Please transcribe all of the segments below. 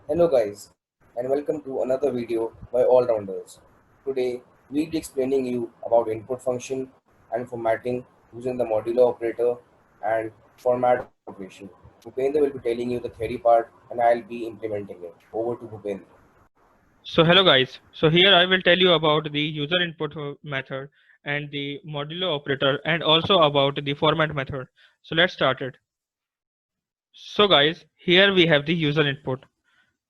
Hello guys and welcome to another video by All Rounders. Today we'll be explaining you about input function and formatting using the modular operator and format operation. Bhupendra will be telling you the theory part and I'll be implementing it. Over to Bhupendra. So hello guys. So here I will tell you about the user input method and the modulo operator and also about the format method. So let's start it. So guys, here we have the user input.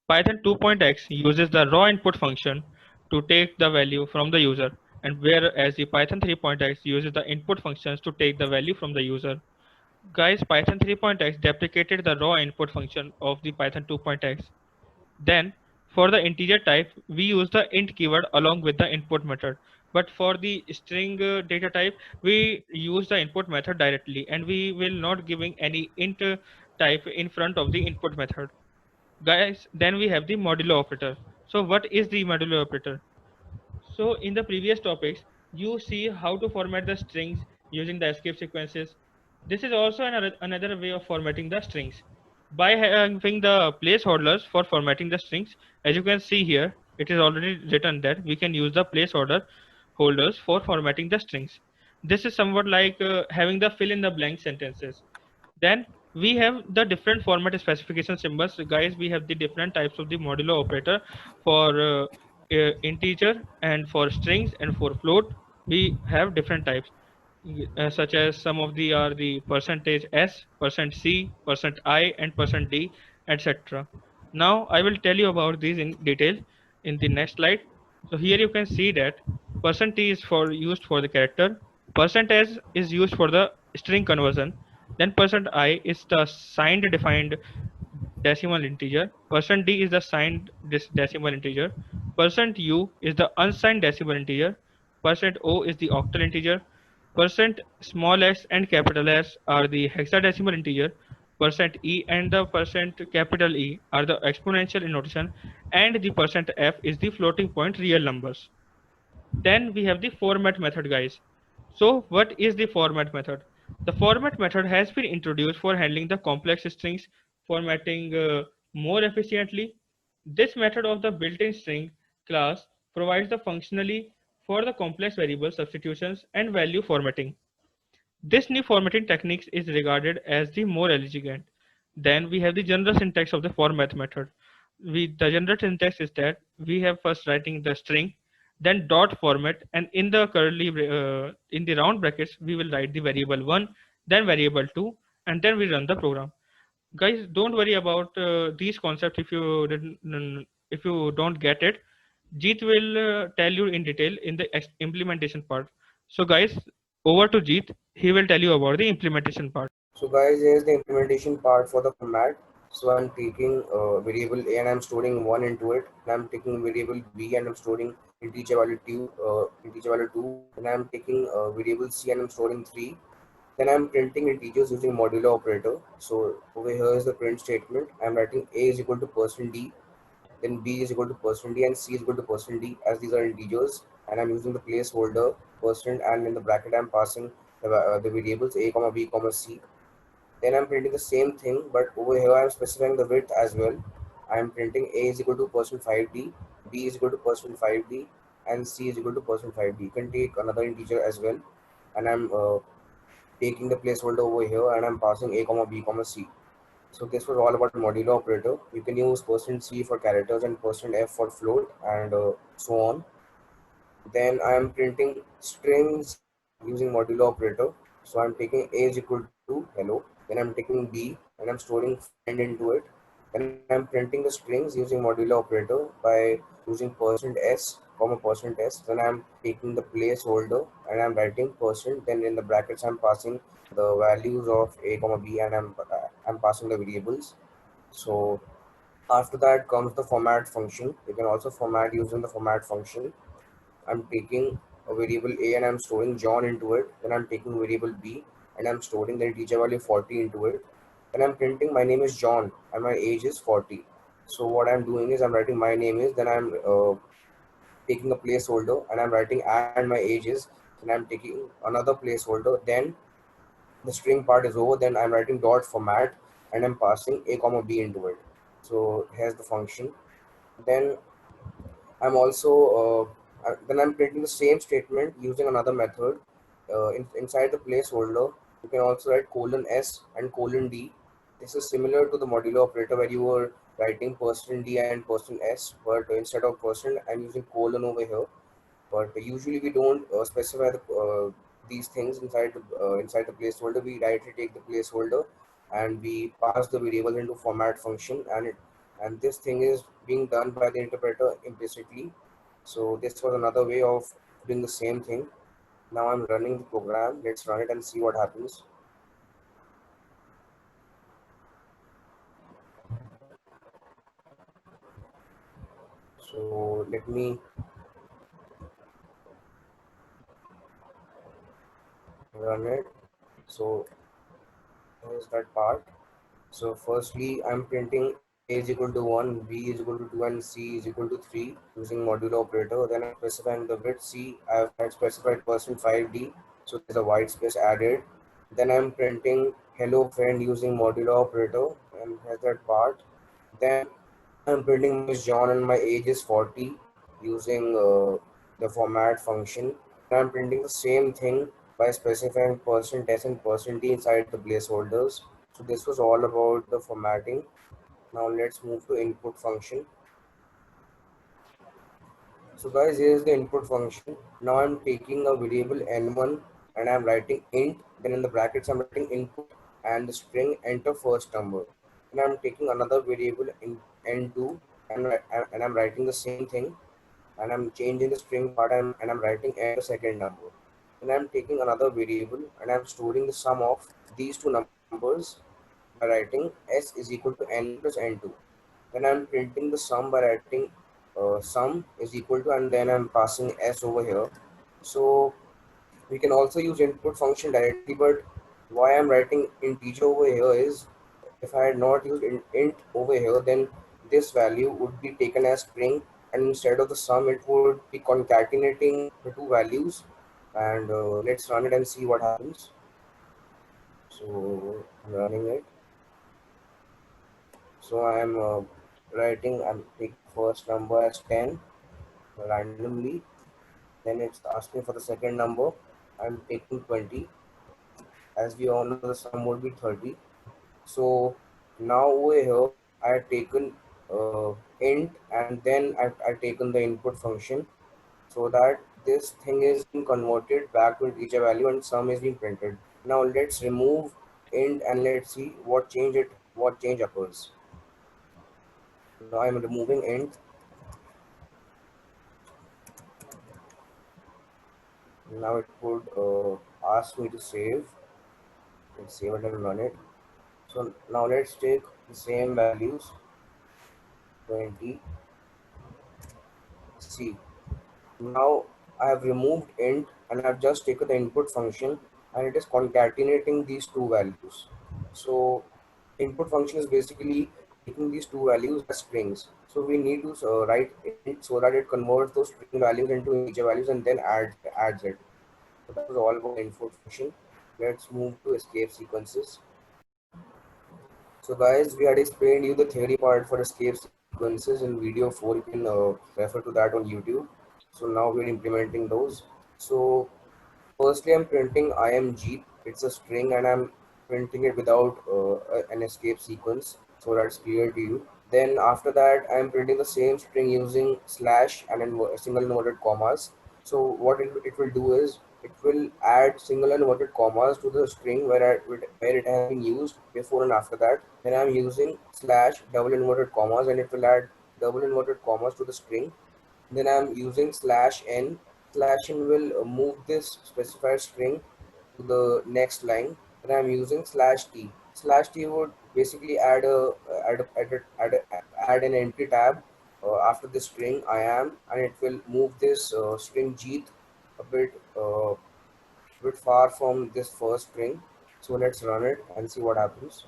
Python 2.x uses the raw input function to take the value from the user, and whereas the Python 3.x uses the input functions to take the value from the user. Guys, Python 3.x deprecated the raw input function of the Python 2.x. Then, for the integer type, we use the int keyword along with the input method. But for the string data type, we use the input method directly, and we will not giving any int type in front of the input method. Guys, then we have the modulo operator. So what is the modulo operator? So in the previous topics, you see how to format the strings using the escape sequences. This is also another way of formatting the strings. By having the placeholders for formatting the strings, as you can see here, it is already written that we can use the placeholder holders for formatting the strings. This is somewhat like having the fill in the blank sentences. Then we have the different format specification symbols. Guys, we have the different types of the modulo operator for integer and for strings and for float. We have different types, such as some of the are the percentage %s, %c, %i, and %d, etc. Now I will tell you about these in detail in the next slide. So here you can see that %t is for used for the character, %s is used for the string conversion, then %i is the signed defined decimal integer, %d is the signed decimal integer, %u is the unsigned decimal integer, %o is the octal integer, percent small s and capital S are the hexadecimal integer, percent e and the percent capital E are the exponential notation, and the percent f is the floating point real numbers. Then we have the format method, guys. So what is the format method? The format method has been introduced for handling the complex strings formatting more efficiently. This method of the built-in string class provides the functionally for the complex variable substitutions and value formatting. This new formatting technique is regarded as the more elegant. Then we have the general syntax of the format method. The general syntax is that we have first writing the string, then dot format, and in the in the round brackets we will write the variable one, then variable two, and then we run the program. Guys, don't worry about these concepts if you don't get it. Jeet will tell you in detail in the implementation part. So guys, over to Jeet. He will tell you about the implementation part. So guys, here's the implementation part for the format. So I'm taking variable A and I'm storing 1 into it. And I'm taking variable B and I'm storing integer value 2. Then I'm taking variable C and I'm storing 3. Then I'm printing integers using modulo operator. So over here is the print statement. I'm writing A is equal to %d, then B is equal to %d and C is equal to %d as these are integers. And I'm using the placeholder percent and in the bracket I'm passing the variables A comma B comma C. Then I'm printing the same thing, but over here I'm specifying the width as well. I'm printing A is equal to %5d, B is equal to %5d, and C is equal to %5d. You can take another integer as well, and I'm taking the placeholder over here, and I'm passing A comma B comma C. So this was all about modulo operator. You can use %c for characters and %f for float, and so on. Then I am printing strings using modulo operator. So I'm taking A is equal to hello. Then I'm taking B and I'm storing friend into it. Then I'm printing the strings using modulo operator by using %s comma %s. Then I'm taking the placeholder and I'm writing percent. Then in the brackets I'm passing the values of A comma B and I'm passing the variables. So after that comes the format function. You can also format using the format function. I'm taking a variable A and I'm storing John into it. Then I'm taking variable B and I'm storing the integer value 40 into it. Then I'm printing my name is John and my age is 40. So what I'm doing is I'm writing my name is, then I'm taking a placeholder and I'm writing and my age is, then I'm taking another placeholder. Then the string part is over. Then I'm writing dot format and I'm passing A comma B into it. So here's the function. Then I'm also then I'm printing the same statement using another method. Inside the placeholder, you can also write colon s and colon d. This is similar to the modulo operator where you were writing %d and %s, but instead of percent, I'm using colon over here. But usually we don't specify these things inside the placeholder. We directly take the placeholder and we pass the variable into format function, and this thing is being done by the interpreter implicitly. So this was another way of doing the same thing. Now I'm running the program. Let's run it and see what happens. So let me run it. So here's that part. So firstly, I'm printing A is equal to 1, B is equal to 2, and C is equal to 3 using modulo operator. Then I'm specifying the width C. I've had specified %5D, so there's a white space added. Then I'm printing hello friend using modulo operator, and here's that part. Then I'm printing my John and my age is 40 using the format function. And I'm printing the same thing by specifying %s and %d inside the placeholders. So this was all about the formatting. Now let's move to input function. So guys, here is the input function. Now I'm taking a variable n1 and I'm writing int. Then in the brackets I'm writing input and the string enter first number. And I'm taking another variable in n2 and I'm writing the same thing, and I'm changing the string part and I'm writing enter second number. Then I'm taking another variable and I'm storing the sum of these two numbers by writing s is equal to n1 plus n2. Then I'm printing the sum by writing sum is equal to, and then I'm passing s over here. So we can also use input function directly, but why I'm writing integer over here is if I had not used int over here, then this value would be taken as string, and instead of the sum, it would be concatenating the two values. And let's run it and see what happens. So I'm running it. So I'm taking first number as 10 randomly. Then it's asking for the second number. I'm taking 20. As we all know, the sum would be 30. So now over here, I had taken int, and then I've taken the input function so that this thing is being converted back to integer value and sum is being printed. Now let's remove int and let's see what change occurs. Now I'm removing int. Now it would ask me to save. Let's save it and run it. So now let's take the same values, 20. See, now I have removed int and I've just taken the input function and it is concatenating these two values. So input function is basically taking these two values as strings. So we need to write int so that it converts those string values into integer values and then adds it. So that was all about input function. Let's move to escape sequences. So guys, we had explained you the theory part for escape sequences in video 4. You can refer to that on YouTube. So now we're implementing those. So firstly, I'm printing img. It's a string and I'm printing it without an escape sequence. So that's clear to you. Then after that, I'm printing the same string using slash and single inverted commas. So what it will do is it will add single inverted commas to the string where it has been used before and after that. Then I'm using slash double inverted commas and it will add double inverted commas to the string. Then I'm using slash n. Slash n will move this specified string to the next line. Then I'm using slash t. Slash t would basically add an empty tab after the string I am, and it will move this string Jeet a bit far from this first string. So let's run it and see what happens.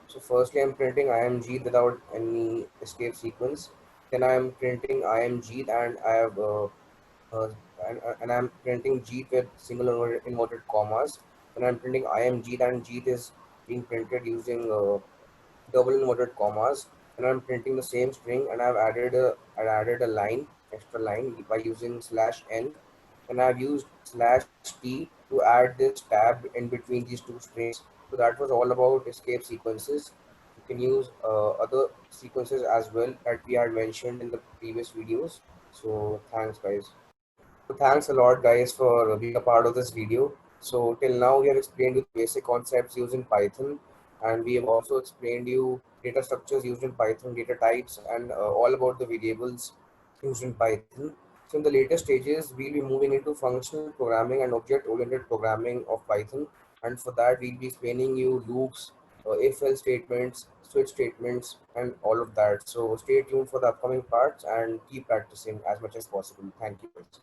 So firstly, I'm printing img without any escape sequence. Then I'm printing img and I have uh, and I'm printing Jeet with single inverted commas. Then I'm printing img and Jeet is being printed using double inverted commas, and I'm printing the same string, and I added a line, extra line by using slash n, and I've used slash t to add this tab in between these two strings. So that was all about escape sequences. You can use other sequences as well that we had mentioned in the previous videos. So thanks guys. So thanks a lot guys for being a part of this video. So till now we have explained you the basic concepts used in Python, and we have also explained you data structures used in Python, data types, and all about the variables used in Python. So in the later stages, we'll be moving into functional programming and object-oriented programming of Python. And for that, we'll be explaining you loops, if-else statements, switch statements, and all of that. So stay tuned for the upcoming parts and keep practicing as much as possible. Thank you guys.